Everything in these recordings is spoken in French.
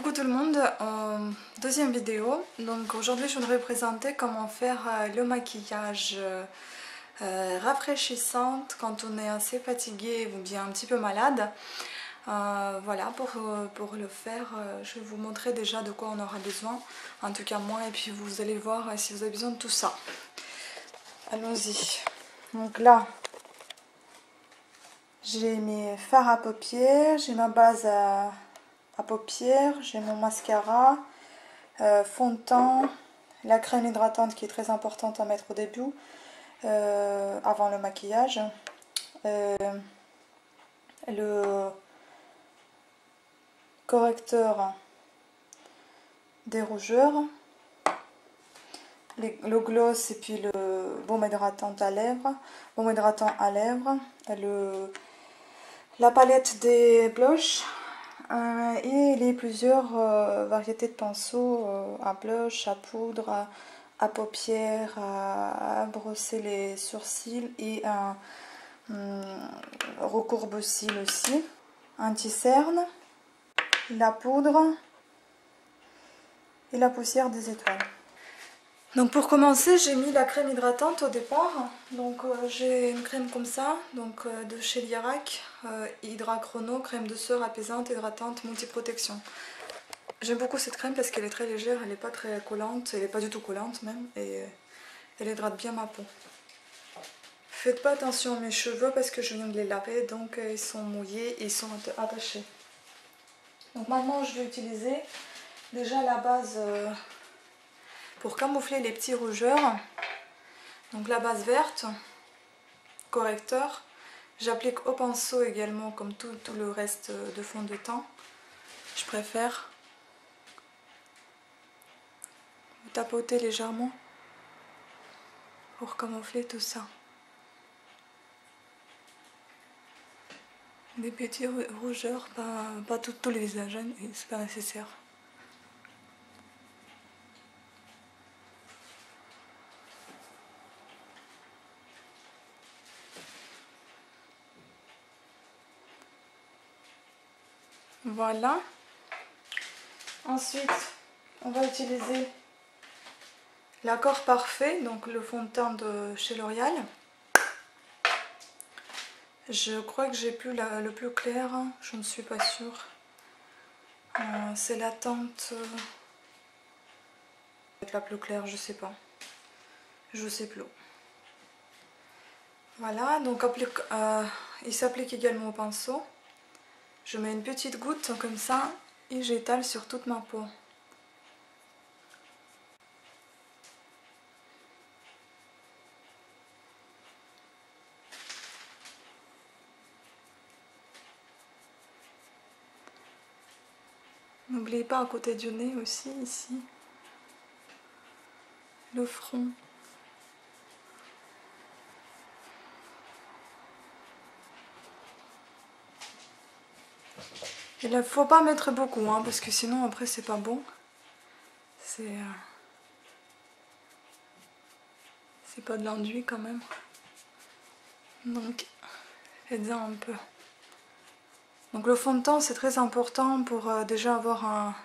Coucou tout le monde, deuxième vidéo. Donc aujourd'hui je voudrais vous présenter comment faire le maquillage rafraîchissant quand on est assez fatigué ou bien un petit peu malade. Voilà, pour le faire, je vais vous montrer déjà de quoi on aura besoin, en tout cas moi, et puis vous allez voir si vous avez besoin de tout ça. Allons-y. Donc là, j'ai mes fards à paupières, j'ai ma base à paupières, j'ai mon mascara, fond de teint, la crème hydratante qui est très importante à mettre au début, avant le maquillage, le correcteur des rougeurs, le gloss et puis le baume hydratant à lèvres, la palette des blushs. Et les plusieurs variétés de pinceaux à blush, à poudre, à paupières, à brosser les sourcils et un recourbe-cils aussi, anti-cerne, la poudre et la poussière des étoiles. Donc pour commencer, j'ai mis la crème hydratante au départ. Donc j'ai une crème comme ça, donc de chez Liarac, Hydra Chrono, crème douceur apaisante, hydratante, multi-protection. J'aime beaucoup cette crème parce qu'elle est très légère, elle n'est pas très collante, elle n'est pas du tout collante même, et elle hydrate bien ma peau. Faites pas attention à mes cheveux parce que je viens de les laver, donc ils sont mouillés et ils sont attachés. Donc maintenant je vais utiliser déjà la base pour camoufler les petits rougeurs. Donc la base verte, correcteur. J'applique au pinceau également comme tout le reste de fond de teint. Je préfère tapoter légèrement pour camoufler tout ça. Des petits rougeurs, pas tout le visage, hein, c'est pas nécessaire. Voilà. Ensuite, on va utiliser l'accord parfait, donc le fond de teint de chez L'Oréal. Je crois que j'ai plus le plus clair, je ne suis pas sûre. C'est la teinte la plus claire, je sais pas. Je sais plus. Voilà, donc il s'applique également au pinceau. Je mets une petite goutte comme ça et j'étale sur toute ma peau. N'oubliez pas à côté du nez aussi, ici, le front. Il ne faut pas mettre beaucoup, hein, parce que sinon après c'est pas bon. C'est pas de l'enduit quand même. Donc faites-en un peu. Donc le fond de teint c'est très important pour déjà avoir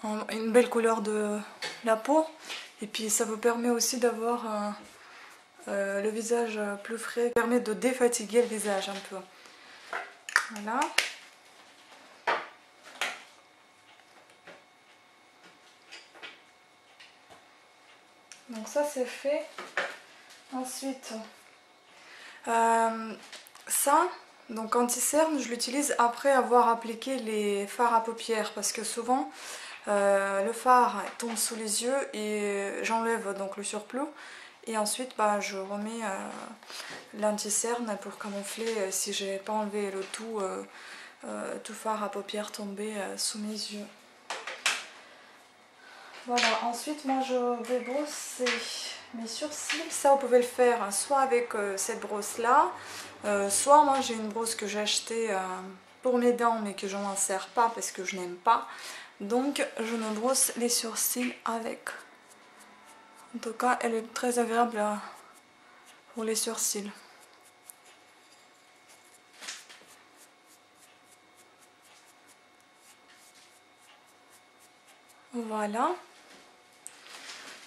une belle couleur de la peau. Et puis ça vous permet aussi d'avoir le visage plus frais. Ça permet de défatiguer le visage un peu. Voilà. Donc ça c'est fait. Ensuite, ça, donc anti-cerne, je l'utilise après avoir appliqué les fards à paupières parce que souvent le fard tombe sous les yeux et j'enlève donc le surplus et ensuite je remets l'anti-cerne pour camoufler si j'ai pas enlevé le tout fard à paupières tombé sous mes yeux. Voilà, ensuite moi je vais brosser mes sourcils. Ça vous pouvez le faire soit avec cette brosse là, soit moi j'ai une brosse que j'ai achetée pour mes dents mais que je n'en sers pas parce que je n'aime pas. Donc je me brosse les sourcils avec. En tout cas elle est très agréable pour les sourcils. Voilà.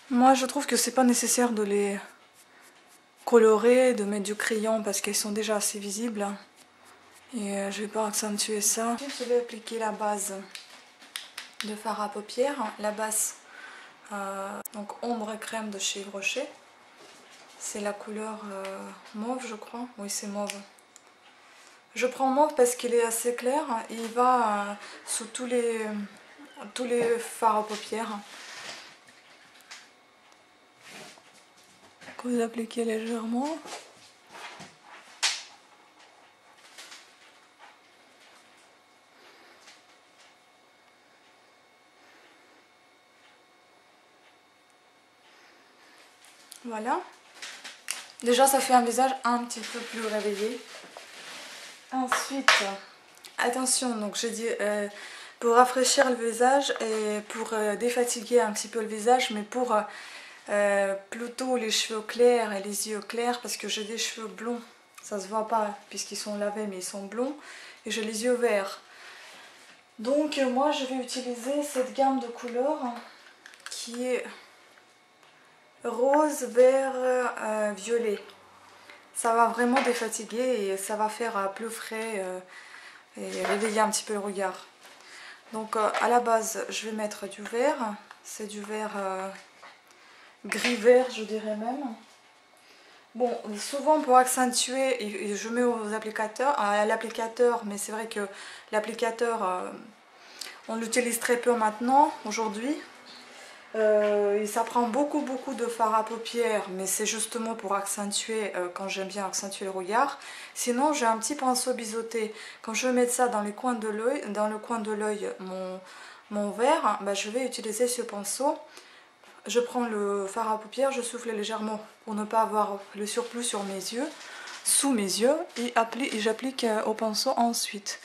Moi je trouve que c'est pas nécessaire de les colorer, de mettre du crayon parce qu'elles sont déjà assez visibles. Et je vais pas accentuer ça. Je vais appliquer la base de fard à paupières. La base donc ombre crème de chez Yves Rocher. C'est la couleur mauve je crois. Oui c'est mauve. Je prends mauve parce qu'il est assez clair. Il va sous tous les fards à paupières. Que vous appliquez légèrement. Voilà. Déjà ça fait un visage un petit peu plus réveillé. Ensuite, attention, donc j'ai dit pour rafraîchir le visage et pour défatiguer un petit peu le visage, mais pour plutôt les cheveux clairs et les yeux clairs, parce que j'ai des cheveux blonds, ça se voit pas puisqu'ils sont lavés mais ils sont blonds, et j'ai les yeux verts. Donc moi je vais utiliser cette gamme de couleurs qui est rose, vert, violet. Ça va vraiment défatiguer et ça va faire plus frais et réveiller un petit peu le regard. Donc à la base je vais mettre du vert, c'est du vert gris-vert je dirais même. Bon souvent pour accentuer je mets aux applicateurs, à l'applicateur, mais c'est vrai que l'applicateur on l'utilise très peu maintenant aujourd'hui. Et ça prend beaucoup de fard à paupières, mais c'est justement pour accentuer quand j'aime bien accentuer le regard. Sinon j'ai un petit pinceau biseauté. Quand je vais mettre ça dans les coins de l'œil, mon vert, bah, je vais utiliser ce pinceau. Je prends le fard à paupières, je souffle légèrement pour ne pas avoir le surplus sur mes yeux, sous mes yeux, et j'applique au pinceau ensuite,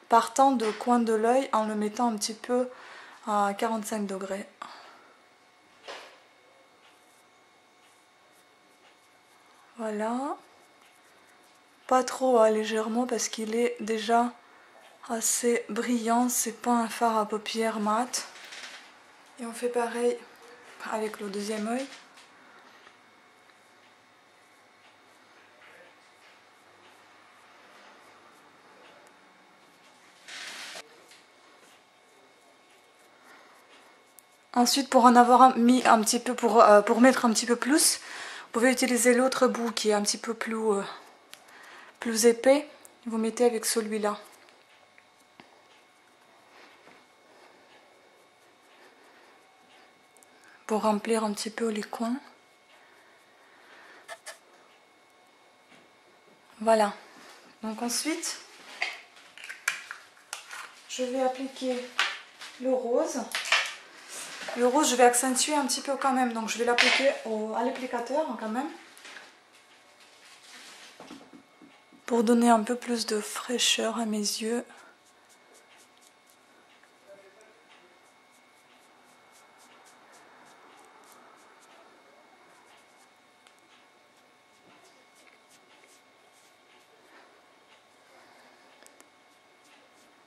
partant de coin de l'œil en le mettant un petit peu à 45 degrés. Voilà, pas trop légèrement parce qu'il est déjà assez brillant, c'est pas un fard à paupières mat. Et on fait pareil avec le deuxième œil. Ensuite pour en avoir mis un petit peu, pour mettre un petit peu plus, vous pouvez utiliser l'autre bout qui est un petit peu plus épais. Vous mettez avec celui-là. Pour remplir un petit peu les coins. Voilà. Donc ensuite, je vais appliquer le rose. Le rose, je vais accentuer un petit peu quand même, donc je vais l'appliquer à l'applicateur quand même. Pour donner un peu plus de fraîcheur à mes yeux.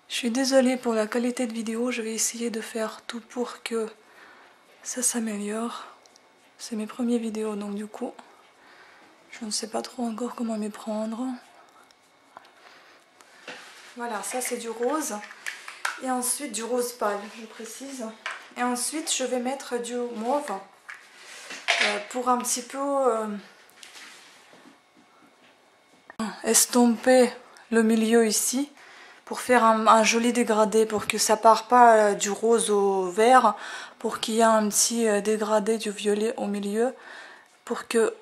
Je suis désolée pour la qualité de vidéo, je vais essayer de faire tout pour que ça s'améliore. C'est mes premières vidéos donc du coup, je ne sais pas trop encore comment m'y prendre. Voilà, ça c'est du rose. Et ensuite du rose pâle, je précise. Et ensuite je vais mettre du mauve pour un petit peu estomper le milieu ici. Pour faire un joli dégradé, pour que ça part pas du rose au vert, pour qu'il y ait un petit dégradé du violet au milieu, pour que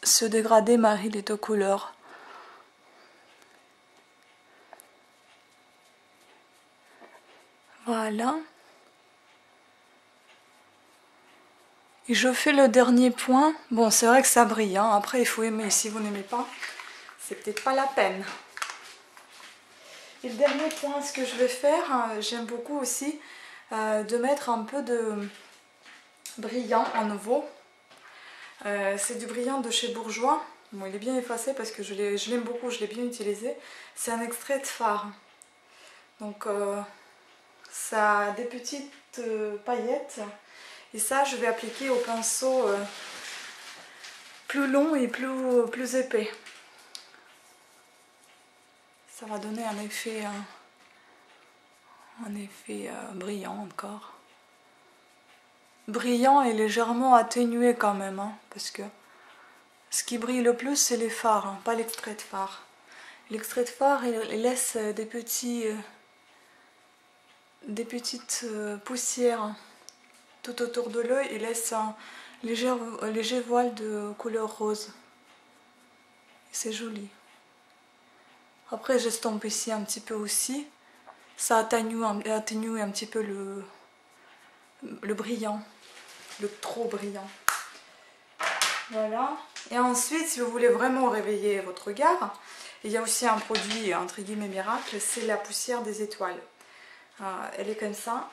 ce dégradé marie les deux couleurs. Voilà. Et je fais le dernier point. Bon, c'est vrai que ça brille, hein. Après il faut aimer, si vous n'aimez pas, c'est peut-être pas la peine. Et le dernier point, ce que je vais faire, j'aime beaucoup aussi de mettre un peu de brillant à nouveau. C'est du brillant de chez Bourjois. Bon, il est bien effacé parce que je l'aime beaucoup, je l'ai bien utilisé. C'est un extrait de fard. Donc ça a des petites paillettes. Et ça, je vais appliquer au pinceau plus long et plus épais. Ça va donner un effet brillant encore. Brillant et légèrement atténué quand même, hein, parce que ce qui brille le plus, c'est les fards, hein, pas l'extrait de fard. L'extrait de fard, il laisse des petites poussières tout autour de l'œil et laisse un léger voile de couleur rose. C'est joli. Après, j'estompe ici un petit peu aussi. Ça atténue un petit peu le brillant, le trop brillant. Voilà. Et ensuite, si vous voulez vraiment réveiller votre regard, il y a aussi un produit entre guillemets miracle, c'est la poussière des étoiles. Elle est comme ça.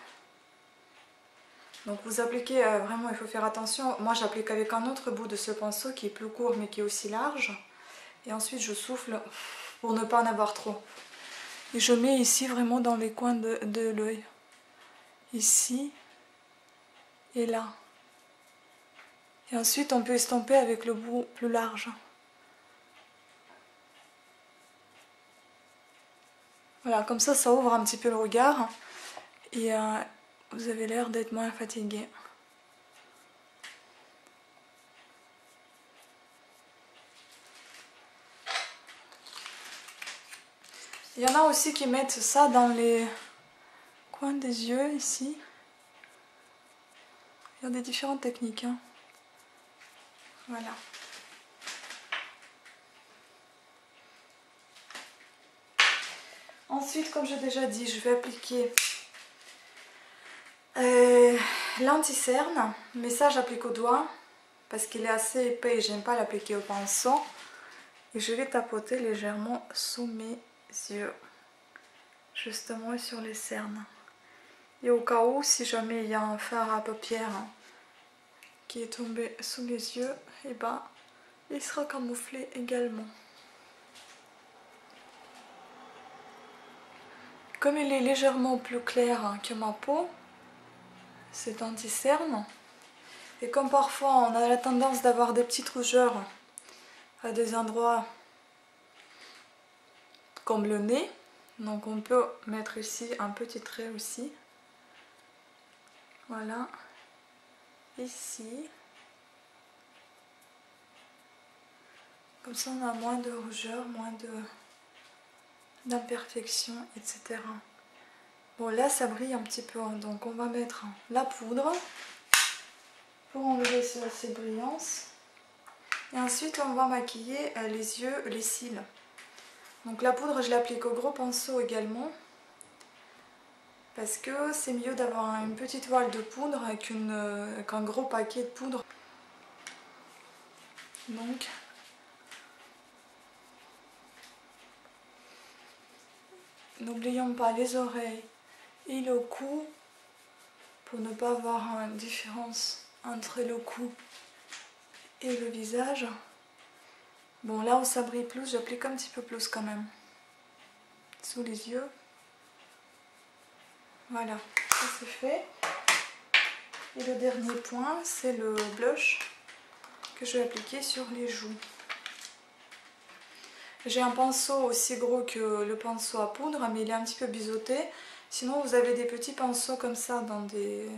Donc vous appliquez vraiment, il faut faire attention. Moi, j'applique avec un autre bout de ce pinceau qui est plus court mais qui est aussi large. Et ensuite, je souffle pour ne pas en avoir trop. Et je mets ici vraiment dans les coins de l'œil. Ici et là. Et ensuite, on peut estomper avec le bout plus large. Voilà, comme ça ouvre un petit peu le regard. Et vous avez l'air d'être moins fatigué. Il y en a aussi qui mettent ça dans les coins des yeux, ici. Il y a des différentes techniques, hein. Voilà. Ensuite, comme j'ai déjà dit, je vais appliquer l'anti-cerne. Mais ça, j'applique au doigt parce qu'il est assez épais et j'aime pas l'appliquer au pinceau. Et je vais tapoter légèrement sous mes yeux, justement sur les cernes. Et au cas où, si jamais il y a un fard à paupières qui est tombé sous les yeux, et ben, il sera camouflé également. Comme il est légèrement plus clair que ma peau, c'est anti-cerne. Et comme parfois on a la tendance d'avoir des petites rougeurs à des endroits comme le nez, donc on peut mettre ici un petit trait aussi. Voilà. Ici. Comme ça on a moins de rougeur, moins d'imperfections, etc. Bon là ça brille un petit peu, donc on va mettre la poudre pour enlever ces brillances. Et ensuite on va maquiller les yeux, les cils. Donc la poudre je l'applique au gros pinceau également. Parce que c'est mieux d'avoir une petite voile de poudre qu'un gros paquet de poudre. Donc n'oublions pas les oreilles et le cou pour ne pas avoir une différence entre le cou et le visage. Bon là où ça brille plus, j'applique un petit peu plus quand même. Sous les yeux. Voilà, ça c'est fait. Et le dernier point, c'est le blush que je vais appliquer sur les joues. J'ai un pinceau aussi gros que le pinceau à poudre, mais il est un petit peu biseauté. Sinon vous avez des petits pinceaux comme ça dans des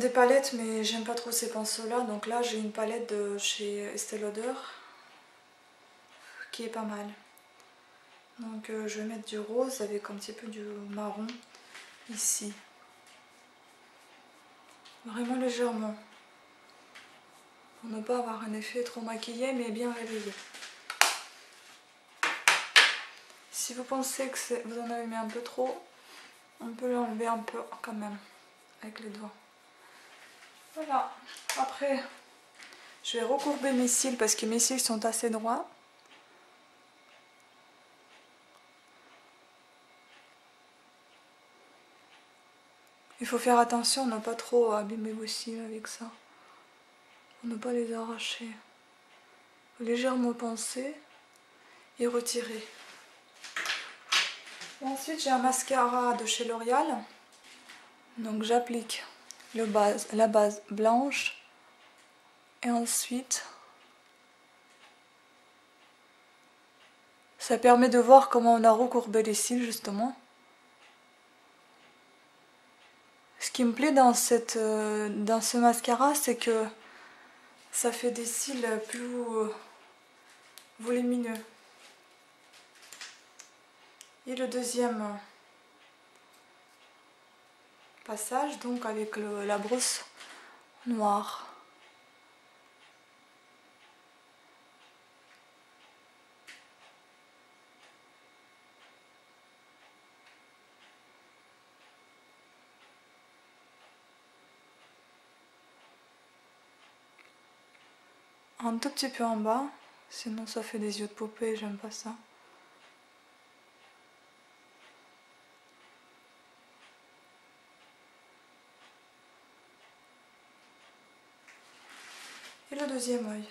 palettes, mais j'aime pas trop ces pinceaux là. Donc là j'ai une palette de chez Estée Lauder qui est pas mal. Donc je vais mettre du rose avec un petit peu du marron ici. Vraiment légèrement. Pour ne pas avoir un effet trop maquillé mais bien réveillé. Si vous pensez que vous en avez mis un peu trop, on peut l'enlever un peu quand même avec les doigts. Voilà. Après, je vais recourber mes cils parce que mes cils sont assez droits. Il faut faire attention, ne pas trop abîmer vos cils avec ça. Pour ne pas les arracher. Légèrement pincer et retirer. Ensuite, j'ai un mascara de chez L'Oréal. Donc j'applique la base blanche. Et ensuite, ça permet de voir comment on a recourbé les cils justement. Ce qui me plaît dans ce mascara, c'est que ça fait des cils plus volumineux. Et le deuxième passage, donc avec la brosse noire. Un tout petit peu en bas, sinon ça fait des yeux de poupée, j'aime pas ça. Et le deuxième œil.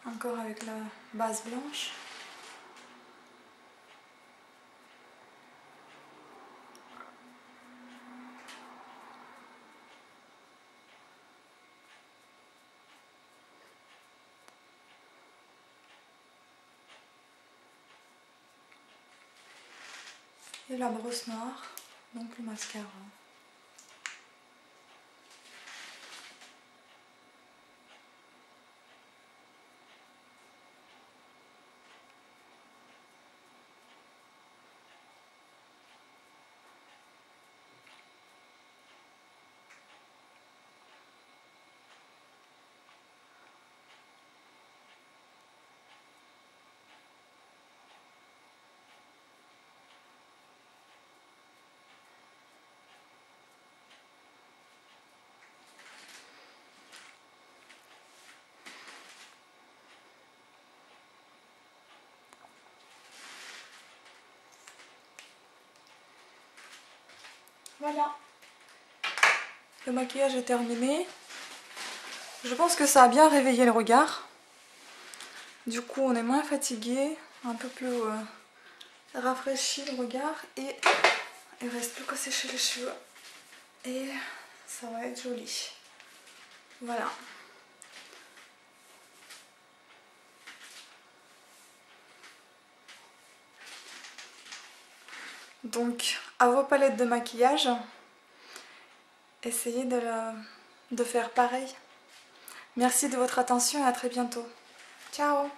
Encore avec la base blanche. Et la brosse noire, donc le mascara. Voilà, le maquillage est terminé. Je pense que ça a bien réveillé le regard. Du coup, on est moins fatigué, un peu plus rafraîchi le regard. Et il ne reste plus qu'à sécher les cheveux. Et ça va être joli. Voilà. Donc, à vos palettes de maquillage, essayez de faire pareil. Merci de votre attention et à très bientôt. Ciao!